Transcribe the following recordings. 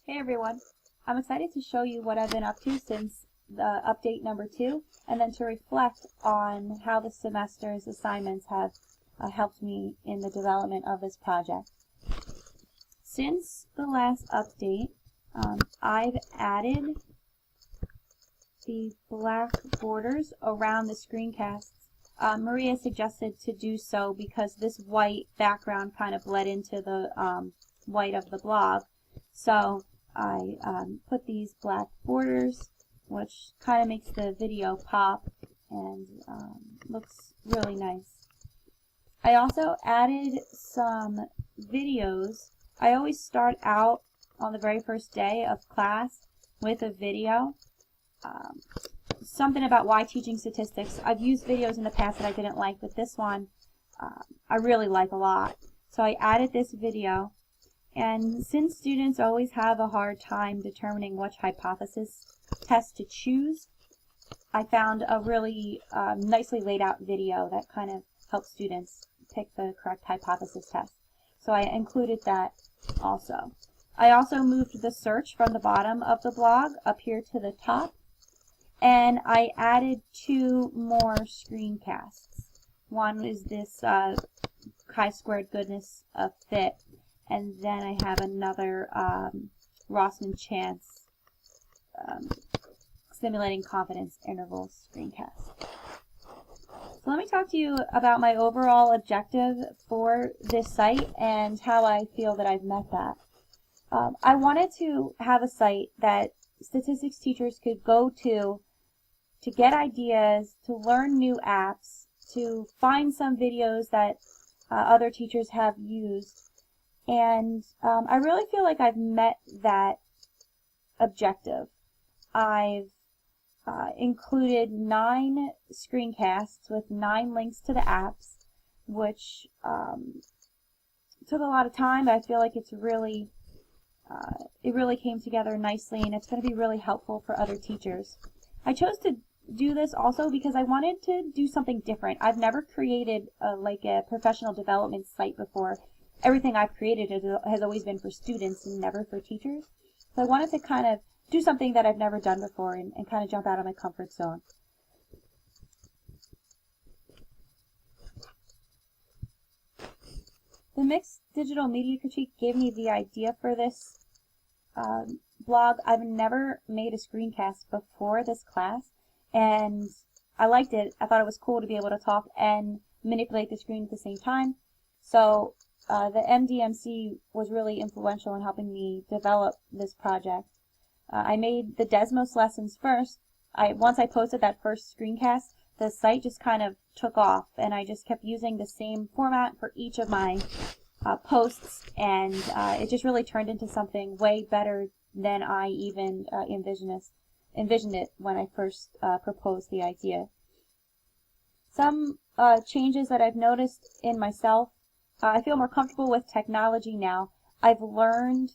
Hey everyone, I'm excited to show you what I've been up to since the update number 2 and then to reflect on how the semester's assignments have helped me in the development of this project. Since the last update, I've added the black borders around the screencasts. Maria suggested to do so because this white background kind of bled into the white of the blog. So I put these black borders, which kind of makes the video pop and looks really nice. I also added some videos. I always start out on the very first day of class with a video. Something about why teaching statistics. I've used videos in the past that I didn't like, but this one I really like a lot. So I added this video. And since students always have a hard time determining which hypothesis test to choose, I found a really nicely laid out video that kind of helps students pick the correct hypothesis test. So I included that also. I also moved the search from the bottom of the blog up here to the top, and I added 2 more screencasts. One is this chi-squared goodness of fit, and then I have another Rossman chance simulating confidence intervals screencast. So let me talk to you about my overall objective for this site and how I feel that I've met that. I wanted to have a site that statistics teachers could go to get ideas, to learn new apps, to find some videos that other teachers have used. And I really feel like I've met that objective. I've included 9 screencasts with 9 links to the apps, which took a lot of time, but I feel like it's really, it really came together nicely, and it's going to be really helpful for other teachers. I chose to do this also because I wanted to do something different. I've never created like a professional development site before. Everything I've created has always been for students and never for teachers. So I wanted to kind of do something that I've never done before and kind of jump out of my comfort zone. The mixed digital media critique gave me the idea for this blog. I've never made a screencast before this class, and I liked it. I thought it was cool to be able to talk and manipulate the screen at the same time. So the MDMC was really influential in helping me develop this project. I made the Desmos lessons first. Once I posted that first screencast, the site just kind of took off, and I just kept using the same format for each of my posts, and it just really turned into something way better than I even envisioned it when I first proposed the idea. Some changes that I've noticed in myself. I feel more comfortable with technology now. I've learned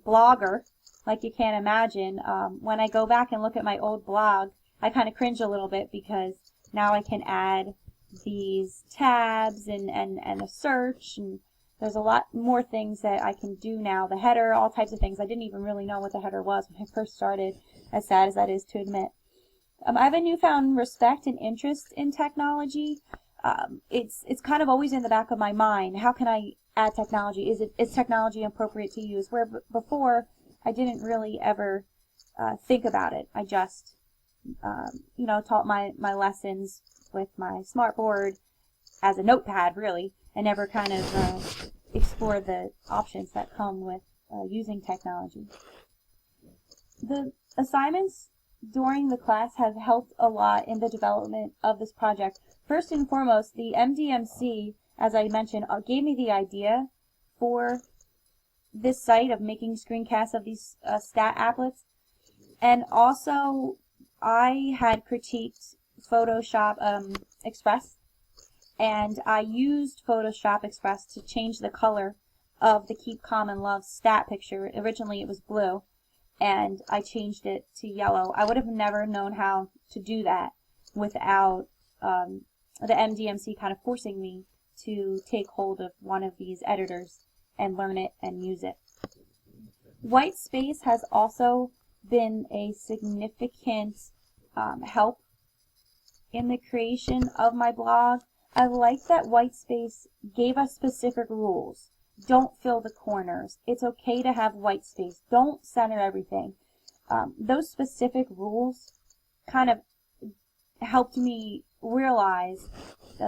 Blogger, like you can't imagine. When I go back and look at my old blog, I kind of cringe a little bit because now I can add these tabs and a search, and there's a lot more things that I can do now. The header, all types of things. I didn't even really know what the header was when I first started, as sad as that is to admit. I have a newfound respect and interest in technology. It's kind of always in the back of my mind. How can I add technology? Is technology appropriate to use? Where before I didn't really ever think about it. I just taught my lessons with my smartboard as a notepad, really, and never kind of explored the options that come with using technology. The assignments during the class have helped a lot in the development of this project. First and foremost, the MDMC, as I mentioned, gave me the idea for this site of making screencasts of these stat applets. And also, I had critiqued Photoshop Express, and I used Photoshop Express to change the color of the Keep Calm and Love stat picture. Originally it was blue, and I changed it to yellow. I would have never known how to do that without the MDMC kind of forcing me to take hold of one of these editors and learn it and use it. White space has also been a significant help in the creation of my blog. I like that white space gave us specific rules. Don't fill the corners. It's okay to have white space. Don't center everything. Those specific rules kind of helped me realize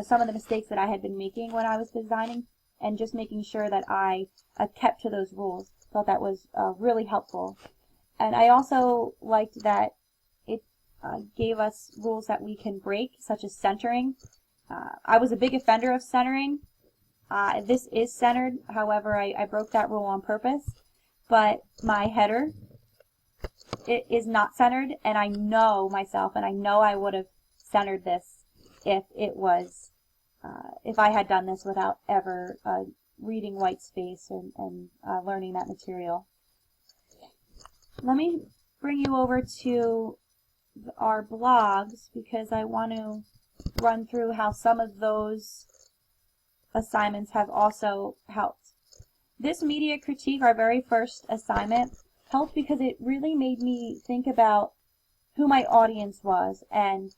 some of the mistakes that I had been making when I was designing, and just making sure that I kept to those rules. Thought that was really helpful. And I also liked that it gave us rules that we can break, such as centering. I was a big offender of centering. This is centered, however, I broke that rule on purpose. But my header, it is not centered, and I know myself, and I know I would have centered this if it was, if I had done this without ever reading white space and learning that material. Let me bring you over to our blogs, because I want to run through how some of those assignments have also helped. This media critique, our very first assignment, helped because it really made me think about who my audience was and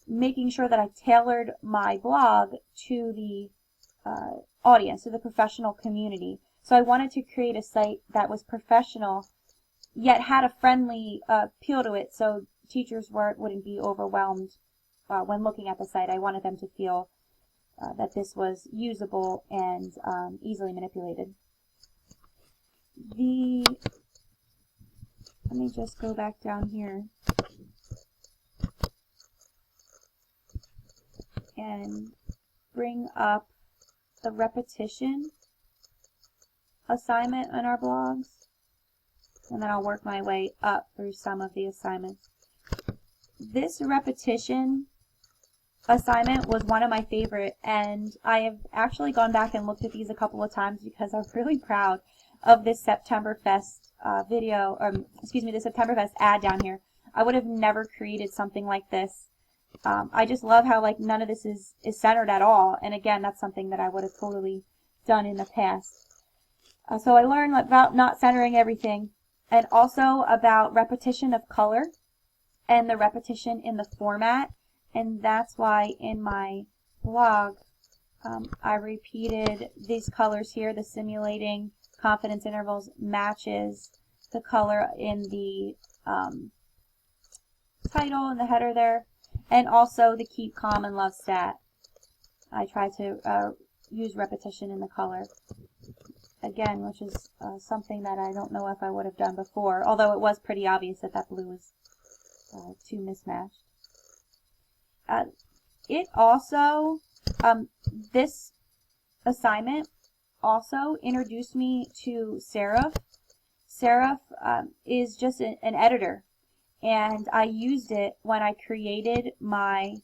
making sure that I tailored my blog to the audience, to the professional community. So I wanted to create a site that was professional, yet had a friendly appeal to it, so teachers wouldn't be overwhelmed when looking at the site. I wanted them to feel that this was usable and easily manipulated. Let me just go back down here and bring up the repetition assignment on our blogs, and then I'll work my way up through some of the assignments. This repetition assignment was one of my favorite, and I have actually gone back and looked at these a couple of times because I'm really proud of this Septemberfest the Septemberfest ad down here. I would have never created something like this. I just love how none of this is centered at all, and again, that's something that I would have totally done in the past. So I learned about not centering everything, and also about repetition of color and the repetition in the format, and that's why in my blog I repeated these colors here. The simulating confidence intervals matches the color in the title and the header there, and also the keep calm and love stat. I try to use repetition in the color again, which is something that I don't know if I would have done before, although it was pretty obvious that that blue was too mismatched. It also, this assignment also introduced me to Serif. Serif is just an editor, and I used it when I created my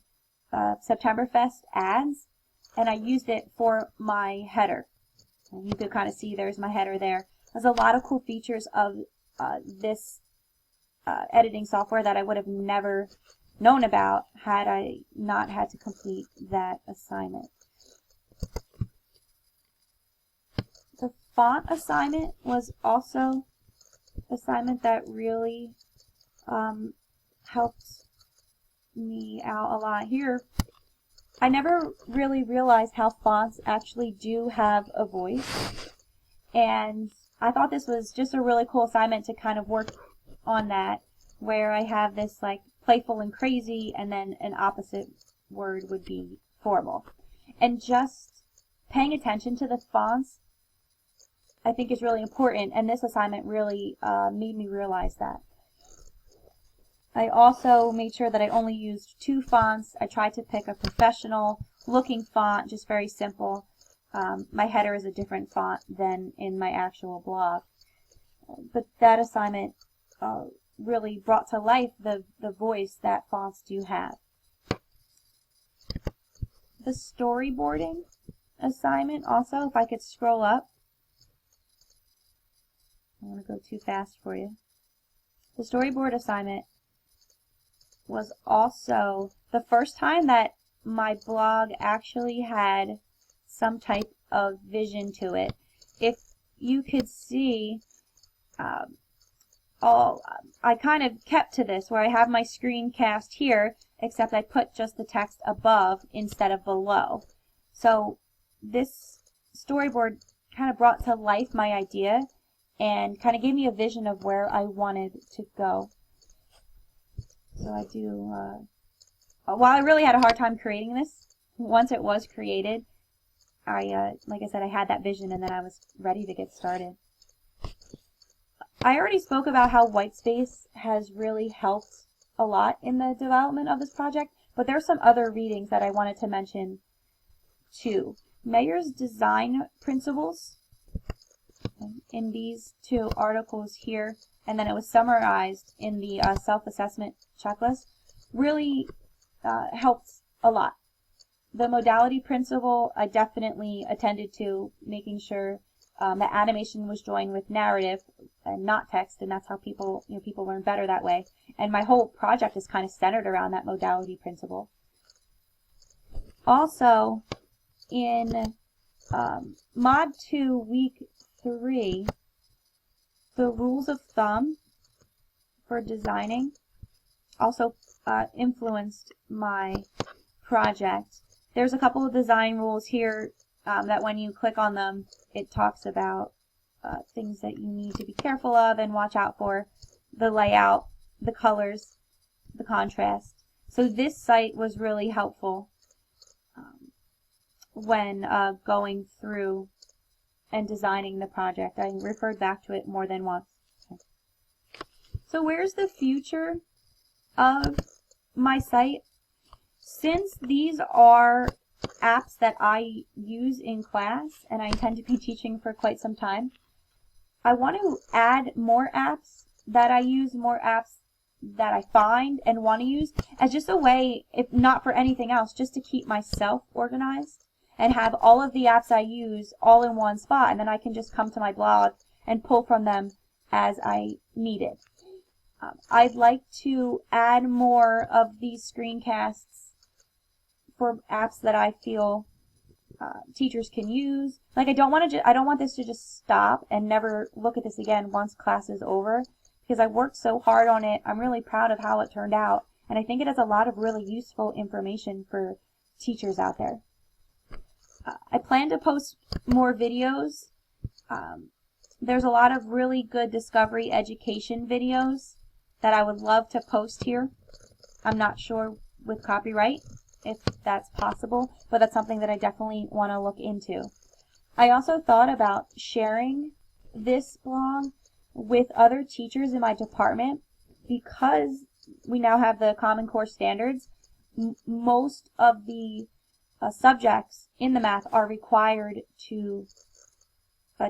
Septemberfest ads, and I used it for my header. And you can kind of see there's my header there. There's a lot of cool features of this editing software that I would have never known about had I not had to complete that assignment. The font assignment was also an assignment that really helped me out a lot. Here, I never really realized how fonts actually do have a voice, and I thought this was just a really cool assignment to kind of work on that, where I have this playful and crazy, and then an opposite word would be formal. And just paying attention to the fonts, I think, is really important, and this assignment really made me realize that. I also made sure that I only used 2 fonts. I tried to pick a professional looking font, just very simple. My header is a different font than in my actual blog. But that assignment really brought to life the voice that fonts do have. The storyboarding assignment also, if I could scroll up. I don't want to go too fast for you. The storyboard assignment was also the first time that my blog actually had some type of vision to it. If you could see, I kind of kept to this where I have my screencast here, except I put just the text above instead of below. So this storyboard kind of brought to life my idea and kind of gave me a vision of where I wanted to go. So I do, while I really had a hard time creating this, once it was created, like I said, I had that vision and then I was ready to get started. I already spoke about how white space has really helped a lot in the development of this project, but there are some other readings that I wanted to mention too. Mayer's design principles in these two articles here, and then it was summarized in the self-assessment checklist, really helped a lot. The modality principle I definitely attended to, making sure that animation was joined with narrative and not text, and that's how people learn better that way. And my whole project is kind of centered around that modality principle. Also, in Mod 2 Week 3, the rules of thumb for designing also influenced my project. There's a couple of design rules here that when you click on them, it talks about things that you need to be careful of and watch out for: the layout, the colors, the contrast. So this site was really helpful when going through and designing the project. I referred back to it more than once. Okay. So where's the future of my site? Since these are apps that I use in class and I intend to be teaching for quite some time, I want to add more apps that I use, more apps that I find and want to use, as just a way, if not for anything else, just to keep myself organized and have all of the apps I use all in one spot, and then I can just come to my blog and pull from them as I need it. I'd like to add more of these screencasts for apps that I feel teachers can use. Like I don't want this to just stop and never look at this again once class is over, because I worked so hard on it. I'm really proud of how it turned out, and I think it has a lot of really useful information for teachers out there. I plan to post more videos. There's a lot of really good discovery education videos that I would love to post here. I'm not sure with copyright if that's possible, but that's something that I definitely want to look into. I also thought about sharing this blog with other teachers in my department, because we now have the Common Core standards. Most of the subjects in the math are required to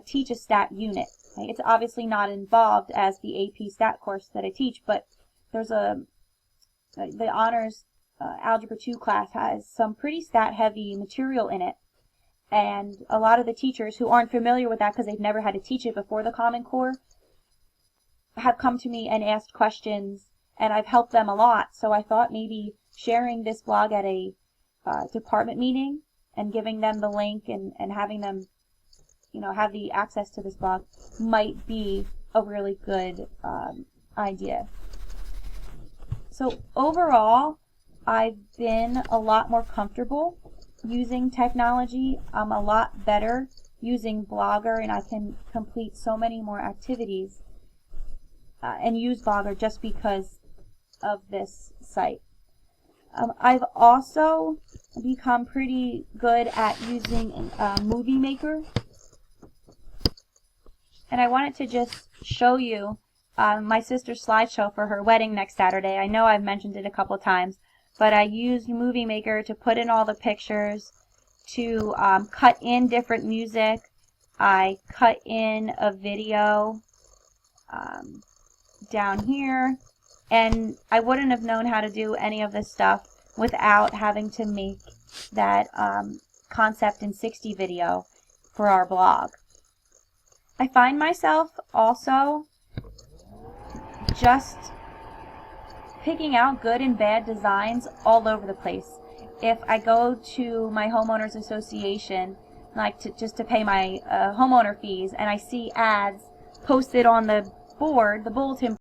teach a stat unit. Right? It's obviously not involved as the AP stat course that I teach, but there's the honors Algebra 2 class has some pretty stat heavy material in it, and a lot of the teachers who aren't familiar with that because they've never had to teach it before the Common Core have come to me and asked questions, and I've helped them a lot. So I thought maybe sharing this blog at a department meeting and giving them the link and having them have the access to this blog might be a really good idea. So overall, I've been a lot more comfortable using technology. I'm a lot better using Blogger, and I can complete so many more activities and use Blogger just because of this site. I've also become pretty good at using Movie Maker, and I wanted to just show you my sister's slideshow for her wedding next Saturday. I know I've mentioned it a couple times, but I used Movie Maker to put in all the pictures, to cut in different music. I cut in a video down here, and I wouldn't have known how to do any of this stuff without having to make that concept in 60 video for our blog. I find myself also just picking out good and bad designs all over the place. If I go to my homeowners association, like just to pay my homeowner fees, and I see ads posted on the board, the bulletin